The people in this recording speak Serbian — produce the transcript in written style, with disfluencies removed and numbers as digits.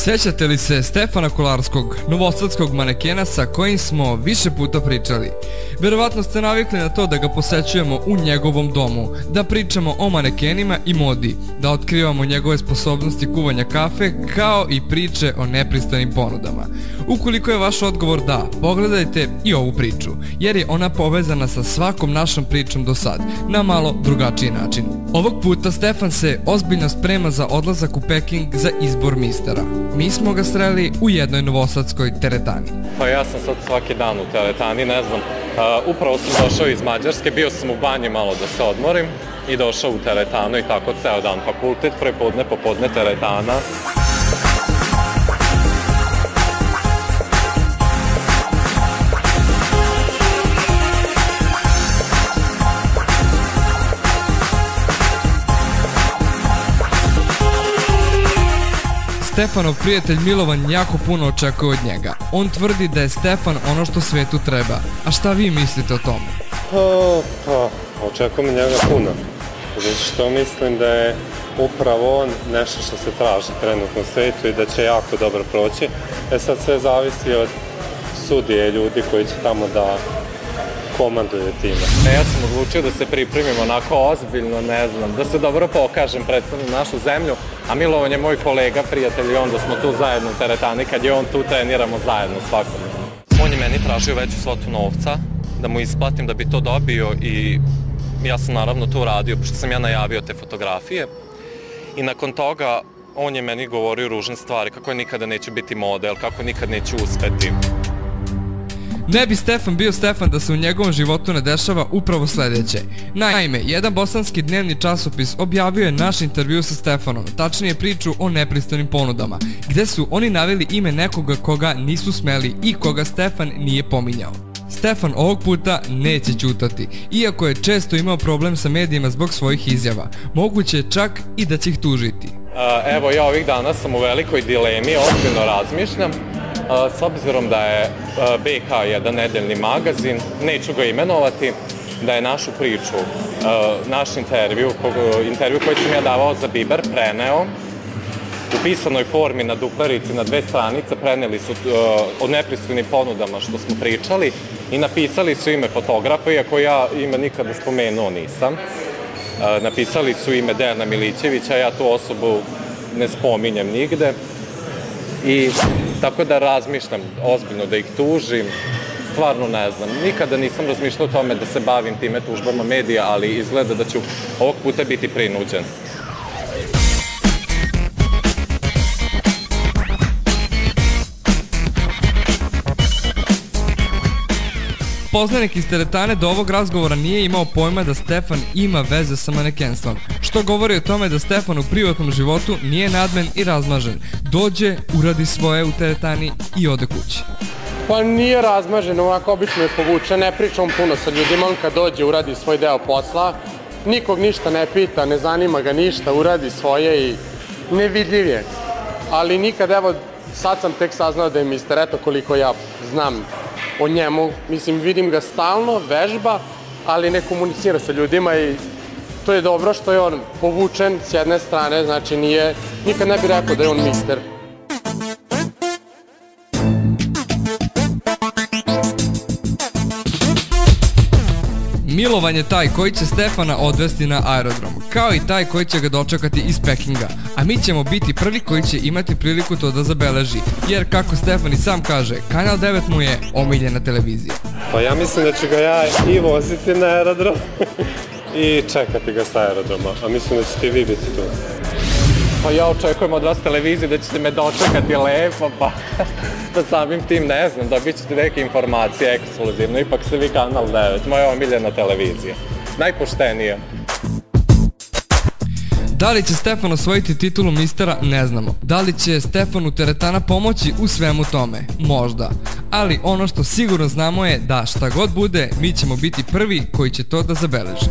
Sećate li se Stefana Kolarskog, novosadskog manekena sa kojim smo više puta pričali? Verovatno ste navikli na to da ga posećujemo u njegovom domu, da pričamo o manekenima i modi, da otkrivamo njegove sposobnosti kuvanja kafe, kao i priče o nepristojnim ponudama. Ukoliko je vaš odgovor da, pogledajte i ovu priču, jer je ona povezana sa svakom našom pričom do sad, na malo drugačiji način. Ovog puta Stefan se ozbiljno sprema za odlazak u Peking za izbor mistera. Mi smo ga sreli u jednoj novosadskoj teretani. Pa ja sam sad svaki dan u teretani, ne znam, upravo sam došao iz Mađarske, bio sam u banji malo da se odmorim i došao u teretanu i tako ceo dan fakultet, prepodne, popodne teretana. Stefanov prijatelj Milovan jako puno očekuje od njega. On tvrdi da je Stefan ono što svetu treba. A šta vi mislite o tome? Očekujem njega puno. Zato što mislim da je upravo on nešto što se traži trenutno u svetu i da će jako dobro proći. Sad sve zavisi od sudije ljudi koji će tamo da komanduje time. Ja sam odlučio da se pripremim onako ozbiljno, ne znam, da se dobro pokažem, predstavim našu zemlju, a Milovan je moj kolega, prijatelj i onda smo tu zajedno u teretani, kad je on tu treniramo zajedno svakodnevno. On je meni tražio veću svotu novca, da mu isplatim da bi to dobio i ja sam naravno to uradio, pošto sam ja najavio te fotografije i nakon toga on je meni govorio ružne stvari, kako nikada neću biti model, kako nikad neću uspeti. Ne bi Stefan bio Stefan da se u njegovom životu ne dešava upravo sledeće. Naime, jedan bosanski dnevni časopis objavio je naš intervju sa Stefanom, tačnije priču o nepristojnim ponudama, gde su oni naveli ime nekoga koga nisu smeli i koga Stefan nije pominjao. Stefan ovog puta neće ćutati, iako je često imao problem sa medijima zbog svojih izjava. Moguće je čak i da će ih tužiti. Evo, ja ovih dana sam u velikoj dilemi, ozbiljno razmišljam. S obzirom da je BK jedan nedeljni magazin, neću ga imenovati, da je našu priču, naš intervju koji sam ja davao za Biber, preneo u pisanoj formi na duplerici na 2 stranice, preneli su o nepristojnim ponudama što smo pričali i napisali su ime fotografa, iako ja ime nikada spomenuo nisam. Napisali su ime Dejana Milićevića, ja tu osobu ne spominjem nigde. I tako da razmišljam ozbiljno da ih tužim, stvarno ne znam. Nikada nisam razmišljao o tome da se bavim time tužbama medija, ali izgleda da ću ovog puta biti prinuđen. Poznanik iz teretane do ovog razgovora nije imao pojma da Stefan ima veze sa manekenstvom, što govori o tome da Stefan u privatnom životu nije nadmen i razmažen. Dođe, uradi svoje u teretani i ode kući. Pa nije razmažen, ovako obično je povučen, ne pričam puno sa ljudima, on kad dođe uradi svoj deo posla, nikog ništa ne pita, ne zanima ga ništa, uradi svoje i nevidljiv je. Ali nikad, evo, sad sam tek saznao da je mister, eto koliko ja znam o njemu, mislim, vidim ga stalno, vežba, ali ne komunicira sa ljudima i to je dobro što je on povučen s jedne strane, znači nikad ne bi rekao da je on mister. Milovan je taj koji će Stefana odvesti na aerodrom, kao i taj koji će ga dočekati iz Pekinga, a mi ćemo biti prvi koji će imati priliku to da zabeleži, jer kako Stefan i sam kaže, Kanal 9 mu je omiljena televizija. Pa ja mislim da ću ga ja i voziti na aerodrom i čekati ga sa aerodroma, a mislim da ćete i vi biti tu. Pa ja očekujem od vas televizije da ćete me dočekati lepo, pa da samim tim ne znam, dobit ćete neke informacije ekskluzivno, ipak ste vi Kanal 9, moja omiljena televizija, najpoštenija. Da li će Stefan osvojiti titulu mistera, ne znamo. Da li će Stefanu teretana pomoći u svemu tome? Možda. Ali ono što sigurno znamo je da šta god bude, mi ćemo biti prvi koji će to da zabeleži.